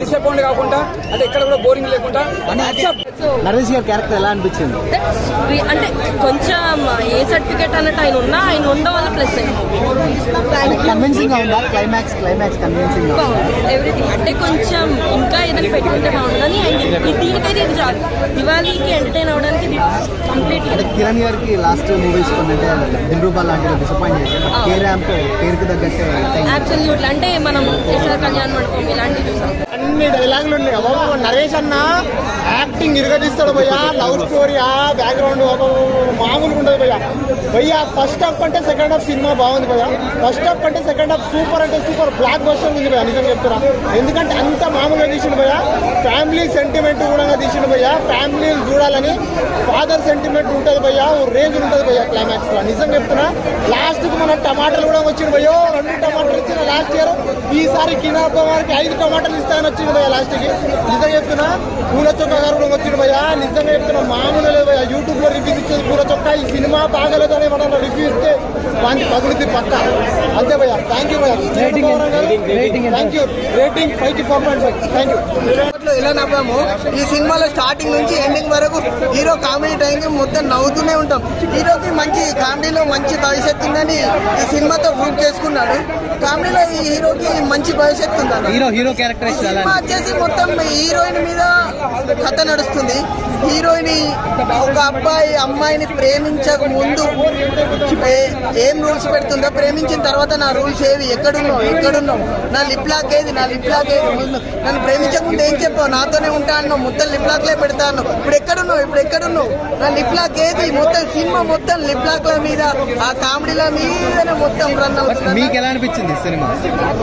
Disappoint కాకుండా అంటే ఇక్కడ కూడా బోరింగ్ లేకుండా నరేష్ గారి క్యారెక్టర్ ఎలా అనిపించింది? అంటే కొంచెం ఏ సర్టిఫికేట్ అన్నట్టు ఆయన ఉండడం వల్ల ప్లస్ కన్విన్సింగ్ గా ఉందా? క్లైమాక్స్ కన్విన్సింగ్ ఎవ్రీథింగ్ అంటే కొంచెం ఇంకా ఏదైనా పెట్టుకుంటే బాగుంటుందని దీనికైతే ఇది చాలు. దివాళీకి ఎంటర్టైన్ అవడానికి కంప్లీట్. అంటే కిరణ్ గారికి లాస్ట్ మూవీస్ అంటే దిల్రూబా లాంటివి డిసప్పాయింట్ చేశారు. కే ర్యాంప్ పేరుకి తగ్గట్టే అబ్సల్యూట్లీ అంటే మనం ఎస్ఆర్ కళ్యాణ్ మండపం ఇలాంటివి చూసాం. అన్ని డైలాగులు ఉన్నాయి. నరేష్ అన్న యాక్టింగ్ ఇరగదీస్తాడు భయ్యా. లవ్ స్టోరీ బ్యాక్గ్రౌండ్ మామూలుగా ఉండదు భయ్యా. ఫస్ట్ హాఫ్ కంటే సెకండ్ హాఫ్ సినిమా బాగుంది భయ్యా. ఫస్ట్ హాఫ్ కంటే సెకండ్ హాఫ్ సూపర్ అంటే సూపర్ బ్లాక్ బస్టర్ ఉంది భయ్యా. నిజంగా చెప్తున్నా. ఎందుకంటే అంత మామూలుగా తీసిండు భయ్యా. ఫ్యామిలీ సెంటిమెంట్ కూడా తీసిండు భయ్యా. ఫ్యామిలీ చూడాలని ఫాదర్ సెంటిమెంట్ ఉంటుంది భయ్యా. రేంజ్ ఉంటుంది భయ్యా క్లైమాక్స్ లో. నిజంగా చెప్తున్నా. లాస్ట్ కు మన టమాటాలు కూడా వచ్చింది భయ్యో. 2 టమాటాలు ఇచ్చిన లాస్ట్ ఇయర్. ఈసారి కినాప వారికి 5 టమాటాలు ఇస్తాయని వచ్చింది భయ్యా లాస్ట్ కి. నిజంగా చెప్తున్నా. పూల చొక్క గారు కూడా వచ్చింది భయ్యా. నిజంగా చెప్తున్నా. మామూలు లేదు భయ్యా. యూట్యూబ్ లో రివ్యూస్ ఇచ్చేది పూల చొక్క. ఈ సినిమా బాగలేదు అని మనం రివ్యూ ఇస్తే వానికి పగులుద్ది పక్క. అంతే భయ్యా. థ్యాంక్ యూ భయ్యా. Thank you. రేటింగ్ 5 కి 4.5. Thank you. ఎలా నవ్వాము ఈ సినిమాలో స్టార్టింగ్ నుంచి ఎండింగ్ వరకు హీరో కామెడీ టైంకి మొత్తం నవ్వుతూనే ఉంటాం. హీరోకి మంచి కామెడీలో మంచి భవిష్యత్తు ఉందని ఈ సినిమాతో ప్రూవ్ చేసుకున్నాడు. కామెడీలో ఈ హీరోకి మంచి భవిష్యత్తు ఉందని. హీరో క్యారెక్టర్ సినిమా వచ్చేసి మొత్తం హీరోయిన్ మీద కథ నడుస్తుంది. హీరోయిన్ ఒక అబ్బాయి అమ్మాయిని ప్రేమించక ముందు ఏం రూల్స్ పెడుతుందో, ప్రేమించిన తర్వాత నా రూల్స్ ఏవి, ఎక్కడున్నావు, నా లిప్ లాక్ ఏది, నన్ను ప్రేమించక ముందు ఏం చెప్పావు, నాతోనే ఉంటా అన్నావు, మొత్తం లిప్ లాక్ లే పెడతా అన్నావు, ఇప్పుడు ఎక్కడున్నావు, నా లిప్ లాక్ ఏది, మొత్తం సినిమా మొత్తం లిప్ లాక్ ల మీద ఆ కామెడీల మీదనే మొత్తం రన్ అవుతుంది. మీకు ఎలా అనిపించింది సినిమా?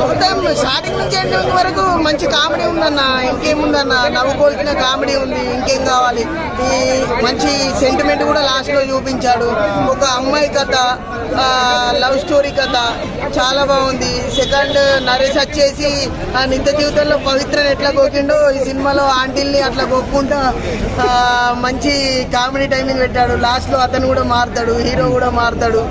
మొత్తం స్టార్టింగ్ నుంచి ఎండింగ్ వరకు మంచి కామెడీ ఉందన్న. ఇంకేముందన్న, నవ్వుకోల్సిన కామెడీ ఉంది. ఇంకేం కావాలి? ఈ మంచి సెంటిమెంట్ కూడా లాస్ట్ లో చూపించాడు. ఒక అమ్మాయి కథ, లవ్ స్టోరీ కథ చాలా బాగుంది. సెకండ్ నరేష్ వచ్చేసి ఆ నిత్య జీవితంలో పవిత్రని ఎట్లా గోకిండో ఈ సినిమాలో ఆంటీల్ని అట్లా గోక్కుంటా మంచి కామెడీ టైమింగ్ పెట్టాడు. లాస్ట్ లో అతను కూడా మారుతాడు, హీరో కూడా మారుతాడు.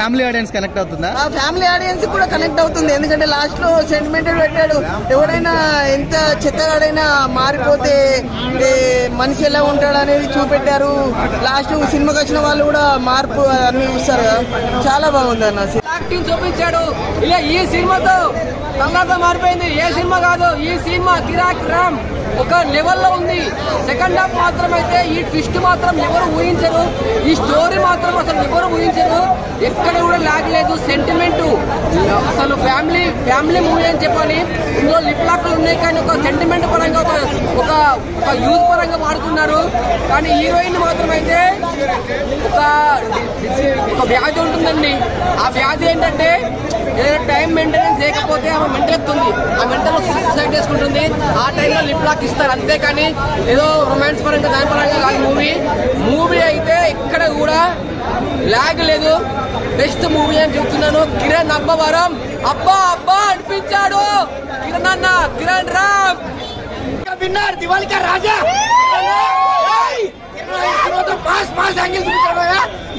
ఫ్యామిలీ ఆడియన్స్ కనెక్ట్ అవుతుందా? ఫ్యామిలీ ఆడియన్స్ కూడా కనెక్ట్ అవుతుంది. ఎందుకంటే లాస్ట్ లో సెంటిమెంటెడ్ పెట్టాడు. ఎవడైనా ఎంత చెత్తగాడైనా మారిపోతే మనిషి ఎలా ఉంటాడు అనేది చూపెట్టారు. లాస్ట్ సినిమాకి వచ్చిన వాళ్ళు కూడా మార్పు అన్ని చూస్తారు కదా. చాలా బాగుంది అన్న. యాక్టింగ్ చూపించాడు. ఇలా ఈ సినిమాతో సంగతి మారిపోయింది. ఏ సినిమా కాదు, ఈ సినిమా కిరాక్ రామ్ ఒక లెవెల్లో ఉంది. సెకండ్ హాఫ్ మాత్రం అయితే ఈ ట్విస్ట్ మాత్రం ఎవరు ఊహించరు. ఈ స్టోరీ మాత్రం అసలు ఎవరు ఊహించరు. ఎక్కడ కూడా లాగ్ లేదు. సెంటిమెంట్ అసలు ఫ్యామిలీ మూవీ అని చెప్పాలి. ఇందులో లిప్ లాక్లు ఉన్నాయి కానీ ఒక సెంటిమెంట్ పరంగా ఒక యూత్ పరంగా వాడుతున్నారు. కానీ హీరోయిన్ మాత్రం అయితే ఒక వ్యాధి ఉంటుందండి. ఆ వ్యాధి ఏంటంటే ఏదైనా టైం మెయింటెనెన్స్ చేయకపోతే ఆమె మెంటల్ ఎక్కుతుంది. ఆ మెంటల్ సూసైడ్ చేసుకుంటుంది. ఆ టైంలో లిప్ లాక్ ఇస్తారు. అంతేకాని ఏదో రొమాన్స్ పరంగా దాని పరంగా కాదు. మూవీ అయితే ఇక్కడ కూడా లాగ్ లేదు. బెస్ట్ మూవీ అని చెప్తున్నాను. కిరణ్ అబ్బవరం అబ్బా అనిపించాడు. కిరణ్ రామ్ విన్నర్ దివాళికా రాజా. మాస్ యాంగిల్ చూపించాడు.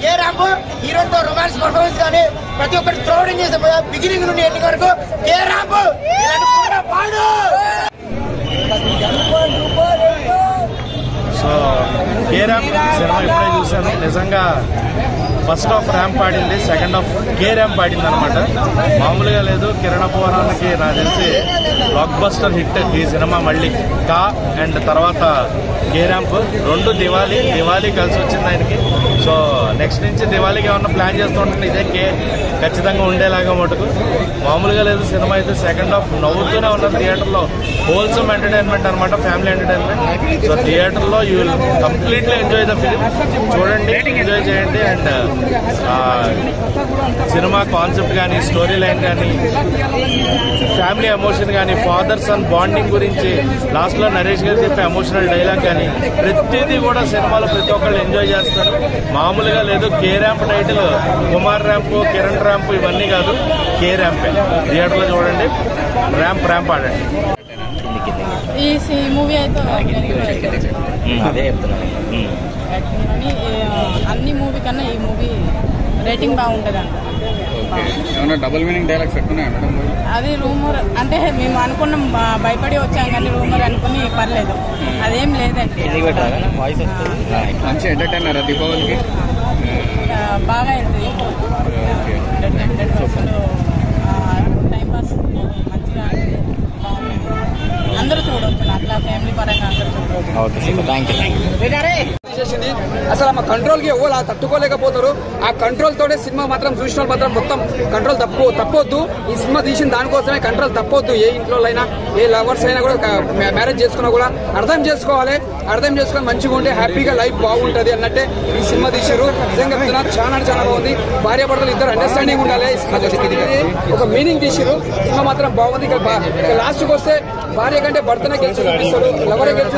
ఏ ర్యాంప్ హీరోతో రొమాన్స్ పర్ఫార్మెన్స్ కానీ ప్రతి ఒక్కటి క్రౌడింగ్ చేసే బిగినింగ్ నుండి ఎండింగ్ వరకు ఏ ర్యాంప్ పాడు. సో కే ర్యాంప్ సినిమా ఇప్పుడే చూశాను. నిజంగా ఫస్ట్ హాఫ్ ర్యాంప్ ఆడింది, సెకండ్ హాఫ్ కే ర్యాంప్ ఆడింది అనమాట. మామూలుగా లేదు. కిరణ్ అబ్బవరానికి నాకు తెలిసి బ్లాక్ బస్టర్ హిట్ ఈ సినిమా. మళ్ళీ కా అండ్ తర్వాత కే ర్యాంప్ 2 దివాళీ కలిసి వచ్చింది ఆయనకి. సో నెక్స్ట్ నుంచి దివాళీకి ఏమన్నా ప్లాన్ చేస్తూ ఉంటాను. ఇదే కే ఖచ్చితంగా ఉండేలాగా మటుకు మామూలుగా లేదు. సినిమా అయితే సెకండ్ హాఫ్ నవ్వుతూనే ఉన్నారు. థియేటర్లో హోల్సమ్ ఎంటర్టైన్మెంట్ అనమాట, ఫ్యామిలీ ఎంటర్టైన్మెంట్. సో థియేటర్లో you will completely enjoy the film. చూడండి, ఎంజాయ్ చేయండి. అండ్ సినిమా కాన్సెప్ట్ కానీ, స్టోరీ లైన్ కానీ, ఫ్యామిలీ ఎమోషన్ కానీ, ఫాదర్ సన్ బాండింగ్ గురించి లాస్ట్లో నరేష్ గారు చెప్పే ఎమోషనల్ డైలాగ్ కానీ ప్రతిదీ కూడా సినిమాలో ప్రతి ఒక్కళ్ళు ఎంజాయ్ చేస్తారు. మామూలుగా లేదు. K ramp title Kumar ramp, Kiran ramp ఇవన్నీ కాదు, కే ర్యాంపే. థియేటర్లో చూడండి, ర్యాంప్ ఆడండి. ఈ మూవీ అయితే అన్ని మూవీ కన్నా ఈ మూవీ రేటింగ్ బాగుంటుంది అంట. ఏమన్నా డబుల్ మీనింగ్ డైలాగ్స్ ఎక్కున్నాయా మేడం? అది రూమర్ అంటే మేము అనుకున్నాం, భయపడి వచ్చాం కానీ రూమర్ అనుకుని పర్లేదు, అదేం లేదండి. మంచి ఎంటర్టైనర్ దీపావళికి బాగా వెళ్తుంది, టైం పాస్ మంచిగా అందరూ చూడవచ్చు, అట్లా ఫ్యామిలీ పరంగా అందరూ చూడవచ్చు. అసలు ఆ కంట్రోల్ కి ఎవరు తట్టుకోలేకపోతారు. ఆ కంట్రోల్ తోనే సినిమా మాత్రం చూసిన వాళ్ళు మాత్రం మొత్తం కంట్రోల్ తప్పొద్దు. ఈ సినిమా తీసిన దానికోసమే కంట్రోల్ తప్పొద్దు. ఏ ఇంట్లో అయినా ఏ లవర్స్ అయినా కూడా మ్యారేజ్ చేసుకున్నా కూడా అర్థం చేసుకొని మంచిగా ఉంటే హ్యాపీగా లైఫ్ బాగుంటది అన్నట్టే ఈ సినిమా తీసారు. నిజంగా చాలా చాలా బాగుంది. భార్యాభర్తలు ఇద్దరు అండర్స్టాండింగ్ ఉండాలి. ఒక మీనింగ్ తీసారు. సినిమా మాత్రం బాగుంది. లాస్ట్ కి వస్తే భార్య కంటే భర్తనే గెలిచి చూపిస్తారు, లవరే గెలిచి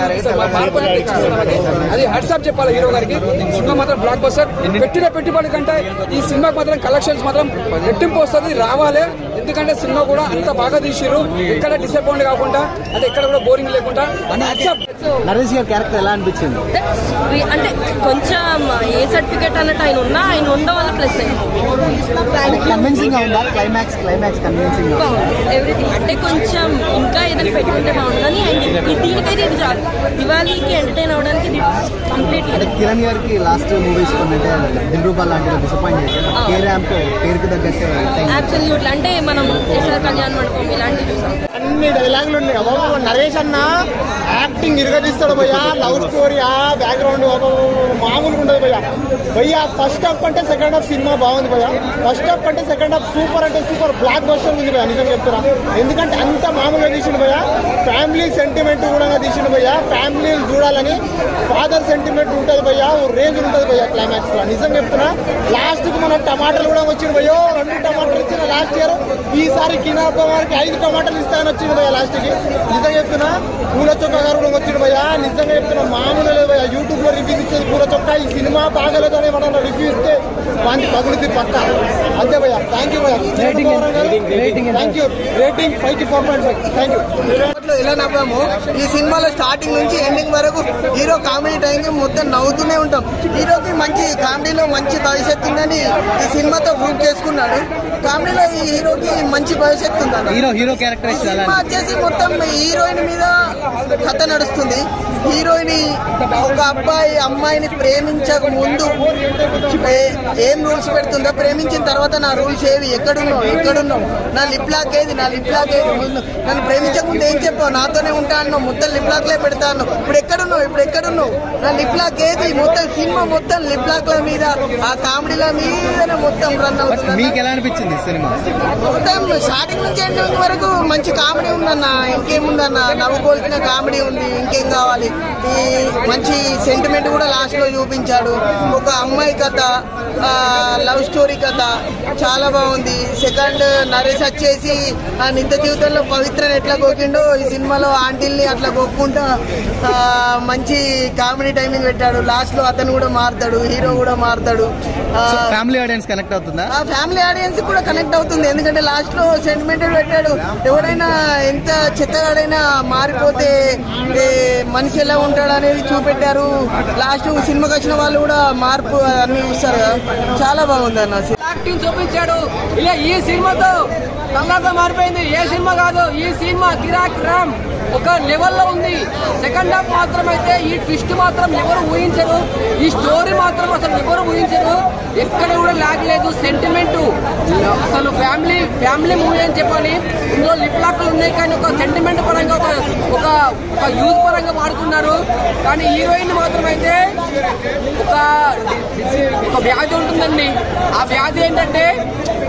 అది హ్యాట్సాప్ చెప్పాలి హీరో గారికి. సినిమా మాత్రం బ్లాక్ బస్టర్. పెట్టిన పెట్టుబడి కంటే ఈ సినిమాకి మాత్రం కలెక్షన్స్ మాత్రం రెట్టింపు వస్తుంది, రావాలి. ఎందుకంటే సినిమా కూడా అంత బాగా తీసిరు, ఎక్కడ డిసప్పాయింట్ కాకుండా, అంటే ఎక్కడ కూడా బోరింగ్ లేకుండా. నరేష్ గారి క్యారెక్టర్ ఎలా అనిపించింది? అంటే కొంచెం ఏ సర్టిఫికేట్ అన్నట్టు ఆయన ఉండడం వల్ల ప్లస్ కన్విన్సింగ్ గా ఉందా? క్లైమాక్స్ కన్విన్సింగ్ గా ఎవ్రీథింగ్ అంటే కొంచెం ఇంకా ఏదైనా పెట్టుకుంటే బాగుంటుంది కానీ దీనికైతే ఇది చాలు. దివాళీకి ఎంటర్టైన్ అవడానికి ఇది కంప్లీట్. అంటే కిరణ్ గారికి లాస్ట్ మూవీస్ కొన్నంటే దిల్రూబా లాంటివి డిసప్పాయింట్ చేశారు. కే ర్యాంప్ పేరుకి తగ్గట్టే అబ్సల్యూట్లీ. అంటే మనం కళ్యాణ మండపం ఇలాంటివి చూసాం. అన్ని డైలాగులు ఉన్నాయి. నరేష్ అన్న యాక్టింగ్ ఇరగదీస్తాడు భయ్యా. లవ్ స్టోరీ బ్యాక్గ్రౌండ్ మామూలుగా ఉండదు భయ్యా. ఫస్ట్ హాఫ్ కంటే సెకండ్ హాఫ్ సినిమా బాగుంది భయ్యా. ఫస్ట్ హాఫ్ కంటే సెకండ్ హాఫ్ సూపర్ అంటే సూపర్ బ్లాక్ బస్టర్ ఉంది భయ్యా. నిజంగా చెప్తున్నా, ఎందుకంటే అంత మామూలుగా తీసిండు భయ్యా. ఫ్యామిలీ సెంటిమెంట్ కూడా తీసిండు భయ్యా. ఫ్యామిలీలు చూడాలని ఫాదర్ సెంటిమెంట్ ఉంటుంది భయ్యా. రేంజ్ ఉంటుంది భయ్యా క్లైమాక్స్ లో. నిజంగా చెప్తున్నా, లాస్ట్ కి మనం టమాటాలు కూడా వచ్చింది భయ్యో. 2 టమాటాలు ఇచ్చిన లాస్ట్ ఇయర్. ఈసారి కినాప వారికి 5 టమాటాలు ఇస్తానని వచ్చింది భయ్యా లాస్ట్ కి. నిజంగా చెప్తున్నా, పూల చొక్క గారు కూడా వచ్చిండు భయ్యా. నిజంగా చెప్తున్నా, మామూలు లేదు భయ్యా. యూట్యూబ్ లో రివ్యూ ఇచ్చేది పూల చొక్క. ఈ సినిమా బాగలేదని మనం రివ్యూ ఇస్తే వానికి పగులుతుంది పక్క. అంతే భయ్యా. థ్యాంక్ యూ భయ్యా. Thank you. రేటింగ్ 5 కి 4.5. Thank you. ఎలా నవ్వాము ఈ సినిమాలో స్టార్టింగ్ నుంచి ఎండింగ్ వరకు హీరో కామెడీ టైంకి మొత్తం నవ్వుతూనే ఉంటాం. హీరోకి మంచి కామెడీలో మంచి భవిష్యత్తు ఉందని ఈ సినిమాతో ప్రూవ్ చేసుకున్నాడు. కామెడీలో ఈ హీరోకి మంచి భవిష్యత్తు ఉందని. హీరో క్యారెక్టర్ సినిమా వచ్చేసి మొత్తం హీరోయిన్ మీద కథ నడుస్తుంది. హీరోయిన్ ఒక అమ్మాయిని ప్రేమించక ముందు ఏం రూల్స్ పెడుతుందో, ప్రేమించిన తర్వాత నా రూల్స్ ఏవి, ఎక్కడున్నావు, నా లిప్ లాక్ ఏది, ముందు నన్ను ప్రేమించక ముందు ఏం చెప్పావు, నాతోనే ఉంటా అన్నావు, మొత్తం లిప్ లాక్ లే పెడతా అన్నావు, ఇప్పుడు ఎక్కడున్నావు, నా లిప్ లాక్ ఏది. మొత్తం సినిమా మొత్తం లిప్ లాక్ ల మీద, ఆ కామెడీల మీదనే మొత్తం రన్ అవుతుంది. మీకు ఎలా అనిపించింది సినిమా? మొత్తం స్టార్టింగ్ నుంచి ఎండింగ్ వరకు మంచి కామెడీ ఉందన్న. ఇంకేముందన్న, నవ్వుకోల్సిన కామెడీ ఉంది, ఇంకేం కావాలి. ఈ మంచి సెంటిమెంట్ కూడా లాస్ట్ లో చూపించాడు. ఒక అమ్మాయి కథ, లవ్ స్టోరీ కథ చాలా బాగుంది. సెకండ్ నరేష్ వచ్చేసి ఆ నిత్య జీవితంలో పవిత్రని ఎట్లా గోకిండో ఈ సినిమాలో ఆంటీల్ని అట్లా గోక్కుంటా మంచి కామెడీ టైమింగ్ పెట్టాడు. లాస్ట్ లో అతను కూడా మారుతాడు, హీరో కూడా మారుతాడు. ఫ్యామిలీ ఆడియన్స్ కనెక్ట్ అవుతుందా? ఫ్యామిలీ ఆడియన్స్ కూడా కనెక్ట్ అవుతుంది. ఎందుకంటే లాస్ట్ లో సెంటిమెంటెడ్ పెట్టాడు. ఎవరైనా ఎంత చెత్తగాడైనా మారిపోతే మనిషి ఎలా ఉంటాడు అనేది చూపెట్టారు. లాస్ట్ సినిమాకి వచ్చిన వాళ్ళు కూడా మార్పు అన్ని చూస్తారు కదా, చాలా బాగుంది అన్న. యాక్టింగ్ చూపించాడు. ఇలా ఈ సినిమాతో తల్లాగా మారిపోయింది. ఏ సినిమా కాదు, ఈ సినిమా కిరాక్ రామ్ ఒక లెవెల్లో ఉంది. సెకండ్ హాఫ్ మాత్రం అయితే ఈ ట్విస్ట్ మాత్రం ఎవరు ఊహించరు. ఈ స్టోరీ మాత్రం అసలు ఎవరు ఊహించరు. ఎక్కడ కూడా లాగ్ లేదు. సెంటిమెంట్ అసలు ఫ్యామిలీ మూవీ అని చెప్పాలి. ఇందులో లిప్ లాక్లు ఉన్నాయి కానీ ఒక సెంటిమెంట్ పరంగా ఒక యూత్ పరంగా వాడుకున్నారు. కానీ హీరోయిన్ మాత్రం అయితే ఒక వ్యాధి ఉంటుందండి. ఆ వ్యాధి ఏంటంటే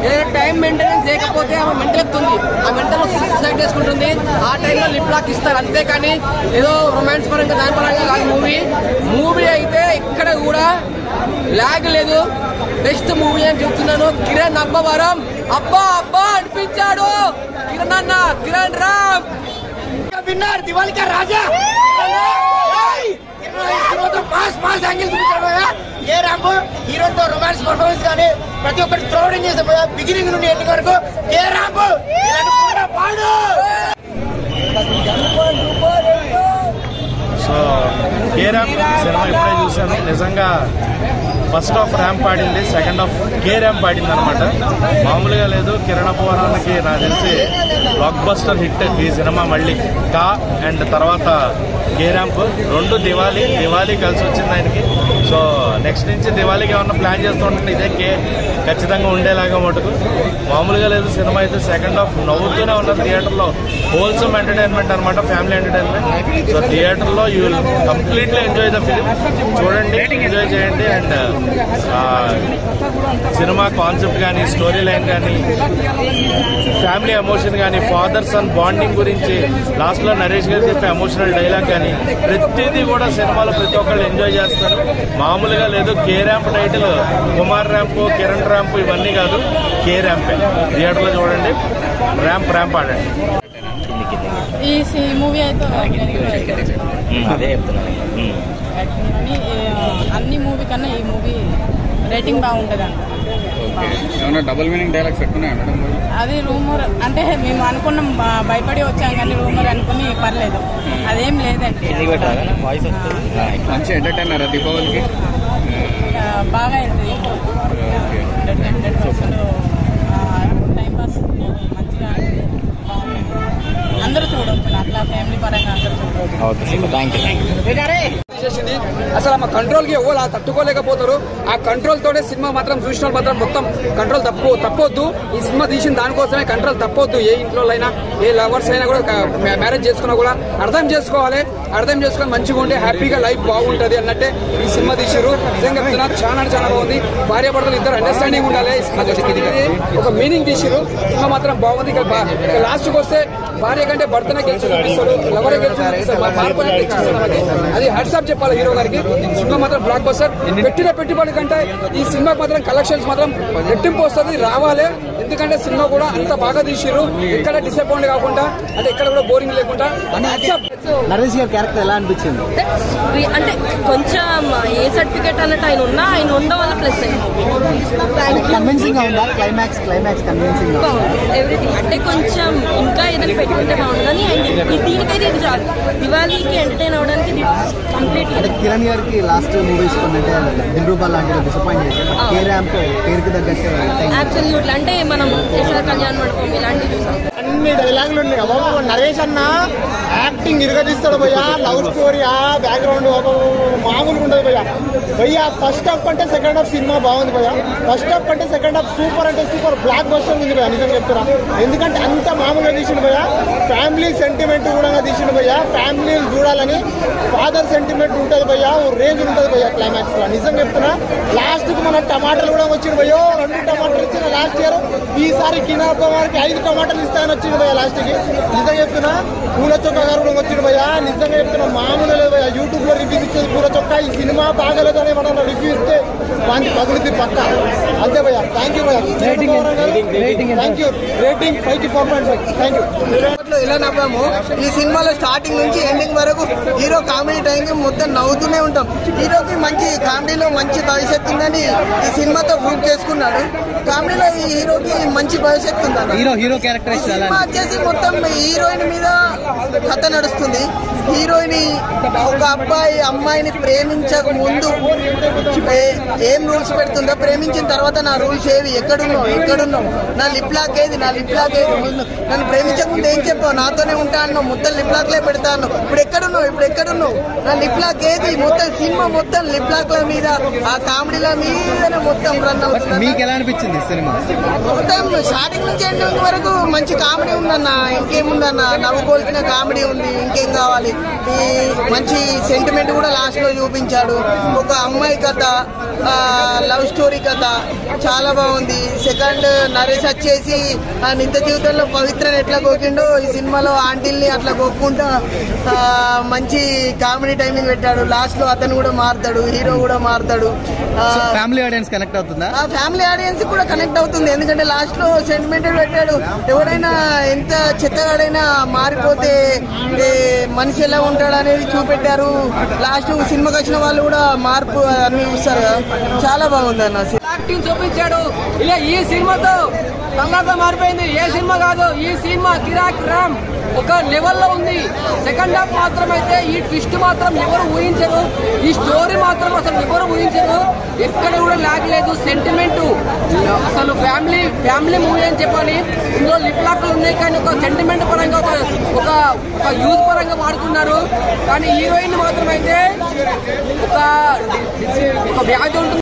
ఏదైనా టైం మెయింటెనెన్స్ చేయకపోతే ఆమె మెంటల్ ఎక్కుతుంది. ఆ మెంటల్ సూసైడ్ చేసుకుంటుంది. ఆ టైంలో లిప్ లాక్ ఇస్తారు అంతేకాని ఏదో రొమాన్స్ పరంగా దాని పరంగా కాదు. మూవీ అయితే ఇక్కడ కూడా లాగ్ లేదు. బెస్ట్ మూవీ అని చెప్తున్నాను. కిరణ్ అబ్బవరం అబ్బా అనిపించాడు. కిరణ్ రామ్ విన్నర్, దివాళీ కా రాజా. మాస్ యాంగిల్ చూపించాడు. ఏ రాంబో హీరోతో రొమాన్స్ పర్ఫార్మెన్స్ కానీ ప్రతి ఒక్కటి క్రౌడింగ్ చేసాం. బిగినింగ్ నుండి ఎండింగ్ వరకు ఏ రాంబో పాడు. సో కే ర్యాంప్ సినిమా ఇప్పుడే చూశాను. నిజంగా ఫస్ట్ హాఫ్ ర్యాంప్ ఆడింది, సెకండ్ హాఫ్ కే ర్యాంప్ ఆడింది అనమాట. మామూలుగా లేదు. కిరణ పోరానికి నాకు తెలిసి బ్లాక్ బస్టర్ హిట్ ఈ సినిమా. మళ్ళీ కా అండ్ తర్వాత కే ర్యాంప్ రెండు దివాళీ కలిసి వచ్చింది ఆయనకి. సో నెక్స్ట్ నుంచి దివాళీకి ఏమన్నా ప్లాన్ చేస్తుంటే ఇదే కే ఖచ్చితంగా ఉండేలాగా మటుకు. మామూలుగా లేదు సినిమా అయితే. సెకండ్ హాఫ్ నవ్వుతూనే ఉన్నారు థియేటర్లో. హోల్సమ్ ఎంటర్టైన్మెంట్ అనమాట, ఫ్యామిలీ ఎంటర్టైన్మెంట్. సో థియేటర్లో you will completely enjoy the film. చూడండి, ఎంజాయ్ చేయండి. అండ్ సినిమా కాన్సెప్ట్ కానీ, స్టోరీ లైన్ కానీ, ఫ్యామిలీ ఎమోషన్ కానీ, ఫాదర్ సన్ బాండింగ్ గురించి లాస్ట్లో నరేష్ గారు చెప్పే ఎమోషనల్ డైలాగ్ కానీ ప్రతిదీ కూడా సినిమాలో ప్రతి ఒక్కళ్ళు ఎంజాయ్ చేస్తారు. మామూలుగా లేదు. K ramp title Kumar ramp, Kiran ramp ఇవన్నీ కాదు, కే ర్యాంపే. థియేటర్లో చూడండి, ర్యాంప్ ఆడండి. ఈ మూవీ అయితే అదే చెప్తున్నాను. అన్ని మూవీ కన్నా ఈ మూవీ రేటింగ్ బాగుంటుంది అంట. ఏమన్నా డబుల్ మీనింగ్ డైలాగ్స్ ఎక్కువ అది రూమర్ అంటే మేము అనుకున్నాం, భయపడి వచ్చాం కానీ రూమర్ అనుకుని పర్లేదు, అదేం లేదండి. మంచి ఎంటర్టైనర్ దీపావళికి బాగా వెళ్తుంది. 100% టైం పాస్ మంచిగా అందరూ చూడవచ్చు. అట్లా ఫ్యామిలీ పరంగా అందరూ చూడవచ్చు. చేసింది అసలు ఆ కంట్రోల్కి ఎవరు తట్టుకోలేకపోతారు. ఆ కంట్రోల్ తోనే సినిమా మాత్రం చూసిన మాత్రం మొత్తం కంట్రోల్ తప్పొద్దు. ఈ సినిమా తీసిన దానికోసమే కంట్రోల్ తప్పొద్దు. ఏ ఇంట్లో అయినా, ఏ లవర్స్ అయినా కూడా మ్యారేజ్ చేసుకున్నా కూడా అర్థం చేసుకోవాలి. అర్థం చేసుకొని మంచిగా ఉంటే హ్యాపీగా లైఫ్ బాగుంటుంది అన్నట్టే ఈ సినిమా తీసారు. నిజంగా చెప్తున్నా, చాలా బాగుంది. భార్య భర్తలు ఇద్దరు అండర్స్టాండింగ్ ఉండాలి. ఒక మీనింగ్ తీసారు. సినిమా మాత్రం బాగుంది. ఇక లాస్ట్కి వస్తే భార్య కంటే భర్తనే గెలిచి చూపిస్తాడు, లవరే గెలిచి చూపిస్తాడు, అది హ్యాట్సాప్ చెప్పాలి హీరో గారికి. సినిమా మాత్రం బ్లాక్ బస్టర్. పెట్టిన పెట్టుబడి కంటే ఈ సినిమాకి మాత్రం కలెక్షన్స్ మాత్రం రెట్టింపు వస్తుంది, రావాలి. ఎందుకంటే సినిమా కూడా అంత బాగా తీసిరు. ఎక్కడ డిసప్పాయింట్ కాకుండా, అంటే ఎక్కడ కూడా బోరింగ్ లేకుండా. నరేష్ గారి క్యారెక్టర్ ఎలా అనిపించింది? అంటే కొంచెం ఏ సర్టిఫికేట్ అన్నట్టు ఆయన ఉండడం వల్ల ప్లస్ కన్విన్సింగ్ గా ఉందా? క్లైమాక్స్ కన్విన్సింగ్ గా ఎవ్రీథింగ్. అంటే కొంచెం ఇంకా ఏదైనా పెట్టుకుంటే బాగుంటుంది. అండ్ దీనికైతే ఇది చాలు. దివాళీకి ఎంటర్టైన్ అవడానికి కంప్లీట్. అంటే కిరణ్ గారికి లాస్ట్ మూవీస్ కొన్నంటే దిల్రూబా లాంటివి డిసప్పాయింట్ చేశారు. కే ర్యాంప్ పేరుకి తగ్గట్టు అబ్సల్యూట్లీ. అంటే మనం యశోద కళ్యాణ మండపం ఇలాంటివి చూసాం. అన్ని డైలాగులు ఉన్నాయి. నరేష్ అన్న యాక్టింగ్ ఇరగదీస్తాడు భయ్యా. లవ్ స్టోరీ, బ్యాక్గ్రౌండ్ మామూలుగా ఉండదు భయ్యా. ఫస్ట్ హాఫ్ కంటే సెకండ్ హాఫ్ సినిమా బాగుంది భయ్యా. ఫస్ట్ హాఫ్ కంటే సెకండ్ హాఫ్ సూపర్ అంటే సూపర్ బ్లాక్ బస్టర్ ఉంది భయ్యా. నిజంగా చెప్తున్నా. ఎందుకంటే అంత మామూలుగా తీసిండు భయ్యా. ఫ్యామిలీ సెంటిమెంట్ కూడా తీసిండు భయ్యా. ఫ్యామిలీని చూడాలని ఫాదర్ సెంటిమెంట్ ఉంటుంది భయ్యా. రేంజ్ ఉంటుంది భయ్యా క్లైమాక్స్ లో. నిజంగా చెప్తున్నా. లాస్ట్ కి మన టమాటాలు కూడా వచ్చింది భయ్యో. 2 టమాటాలు ఇచ్చిన లాస్ట్ ఇయర్. ఈసారి కినార్కి 5 టమాటాలు ఇస్తాయని వచ్చింది భయ్యా లాస్ట్ కి. నిజంగా చెప్తున్నా. పూల చొక్కా గారు కూడా వచ్చింది భయ్యా. నిజంగా చెప్తున్నా, మామూలు లేదు భయ్యా. యూట్యూబ్ లో రివ్యూ ఇచ్చేది పూల చొక్కా. ఈ సినిమా బాగలేదు అని మనం రివ్యూ ఇస్తే దానికి పగులుతుంది పక్క. అంతే భయ్యా. థ్యాంక్ యూ భయ్యా. Thank you. రేటింగ్ 5 కి 4.5. Thank you. ఎలా నవ్వాము ఈ సినిమాలో స్టార్టింగ్ నుంచి ఎండింగ్ వరకు. హీరో కామెడీ టైంకి మొత్తం నవ్వుతూనే ఉంటాం. హీరోకి మంచి కామెడీలో మంచి భవిష్యత్తు ఉందని ఈ సినిమాతో ప్రూవ్ చేసుకున్నాడు. కామెడీలో ఈ హీరోకి మంచి భవిష్యత్తు ఉందని. హీరో క్యారెక్టర్ సినిమా వచ్చేసి మొత్తం హీరోయిన్ మీద కథ నడుస్తుంది. హీరోయిన్ ఒక అమ్మాయిని ప్రేమించక ముందు ఏం రూల్స్ పెడుతుందో, ప్రేమించిన తర్వాత నా రూల్స్ ఏవి, ఎక్కడున్నావు, నా లిప్ లాక్ ఏది, నన్ను ప్రేమించక ముందు ఏం చెప్పావు, నాతోనే ఉంటా అన్నావు, మొత్తం లిప్ లాక్లే పెడతా అన్నావు, ఇప్పుడు ఎక్కడున్నావు, నా లిప్ లాక్ ఏది. మొత్తం సినిమా మొత్తం లిప్ లాక్ల మీద, ఆ కామెడీల మీదనే మొత్తం రన్ అవుతుంది. మీకు ఎలా అనిపించింది సినిమా? మొత్తం స్టార్టింగ్ నుంచి ఎండింగ్ వరకు మంచి కామెడీ ఉందన్న. ఇంకేముందన్న, నవ్వుకోవాల్సిన కామెడీ ఉంది. ఇంకేం కావాలి? ఈ మంచి సెంటిమెంట్ కూడా లాస్ట్ లో చూపించాడు. ఒక అమ్మాయి కథ, లవ్ స్టోరీ కథ చాలా బాగుంది. సెకండ్ నరేష్ వచ్చేసి ఆ నిత్య జీవితంలో పవిత్రని ఎట్లా కోకిండో ఈ సినిమాలో ఆంటీల్ని అట్లా కోక్కుంటా మంచి కామెడీ టైమింగ్ పెట్టాడు. లాస్ట్ లో అతను కూడా మారుతాడు, హీరో కూడా మారుతాడు. ఫ్యామిలీ ఆడియన్స్ కనెక్ట్ అవుతుందా? ఫ్యామిలీ ఆడియన్స్ కూడా కనెక్ట్ అవుతుంది. ఎందుకంటే లాస్ట్ లో సెంటిమెంటెడ్ పెట్టాడు. ఎవడైనా ఎంత చెత్తగాడైనా మారిపోతే మనిషి ఎలా ఉంటాడు అనేది చూపెట్టారు. లాస్ట్ సినిమాకి వచ్చిన వాళ్ళు కూడా మార్పు అన్ని చూస్తారు కదా. చాలా బాగుంది అన్న. యాక్టింగ్ చూపించాడు. ఇలా ఈ సినిమాతో తర్వాత మారిపోయింది. ఏ సినిమా కాదు, ఈ సినిమా కిరాక్ రామ్ ఒక లెవెల్లో ఉంది. సెకండ్ హాఫ్ మాత్రం అయితే ఈ ట్విస్ట్ మాత్రం ఎవరు ఊహించరు, ఈ స్టోరీ మాత్రం అసలు ఎవరు ఊహించరు. ఎక్కడ కూడా లాగ్ లేదు. సెంటిమెంట్ అసలు ఫ్యామిలీ మూవీ అని చెప్పాలి. ఇందులో లిప్ లాక్లు ఉన్నాయి కానీ ఒక సెంటిమెంట్ పరంగా ఒక యూత్ పరంగా వాడుకున్నారు. కానీ హీరోయిన్ మాత్రం అయితే ఒక వ్యాధి ఉంటుంది.